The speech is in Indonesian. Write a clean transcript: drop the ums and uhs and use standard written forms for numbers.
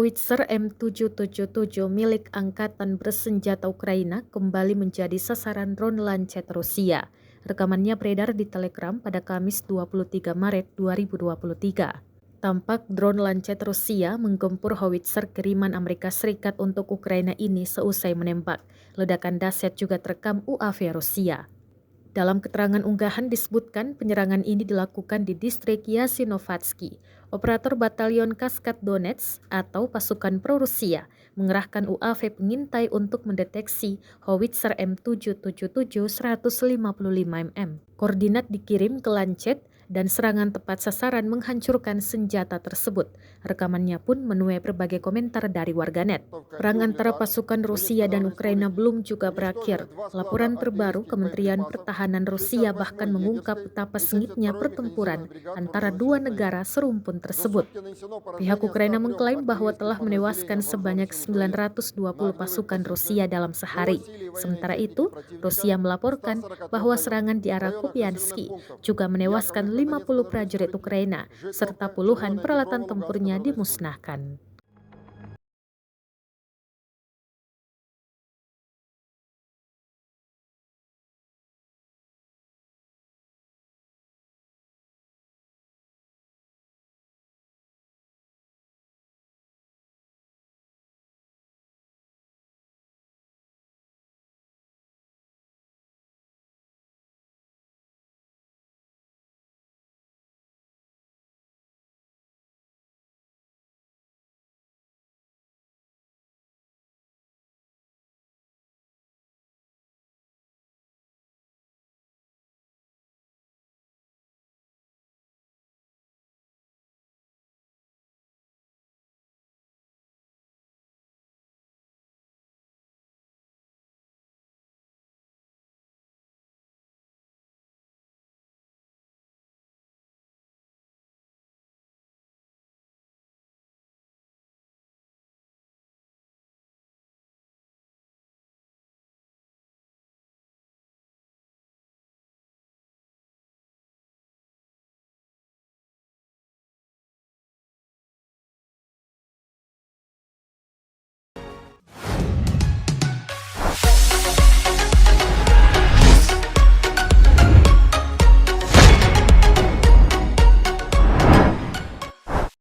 Howitzer M777 milik Angkatan Bersenjata Ukraina kembali menjadi sasaran drone lancet Rusia. Rekamannya beredar di Telegram pada Kamis 23 Maret 2023. Tampak drone lancet Rusia menggempur howitzer kiriman Amerika Serikat untuk Ukraina ini seusai menembak. Ledakan dahsyat juga terekam UAV Rusia. Dalam keterangan unggahan disebutkan penyerangan ini dilakukan di distrik Yasinovatsky. Operator Batalion Kaskad Donetsk atau pasukan pro-Rusia mengerahkan UAV pengintai untuk mendeteksi howitzer M777 155 mm. Koordinat dikirim ke Lancet dan serangan tepat sasaran menghancurkan senjata tersebut. Rekamannya pun menuai berbagai komentar dari warganet. Perang antara pasukan Rusia dan Ukraina belum juga berakhir. Laporan terbaru Kementerian Pertahanan Rusia bahkan mengungkap betapa sengitnya pertempuran antara dua negara serumpun tersebut. Pihak Ukraina mengklaim bahwa telah menewaskan sebanyak 920 pasukan Rusia dalam sehari. Sementara itu, Rusia melaporkan bahwa serangan di arah Kupiansky juga menewaskan 50 prajurit Ukraina serta puluhan peralatan tempurnya dimusnahkan.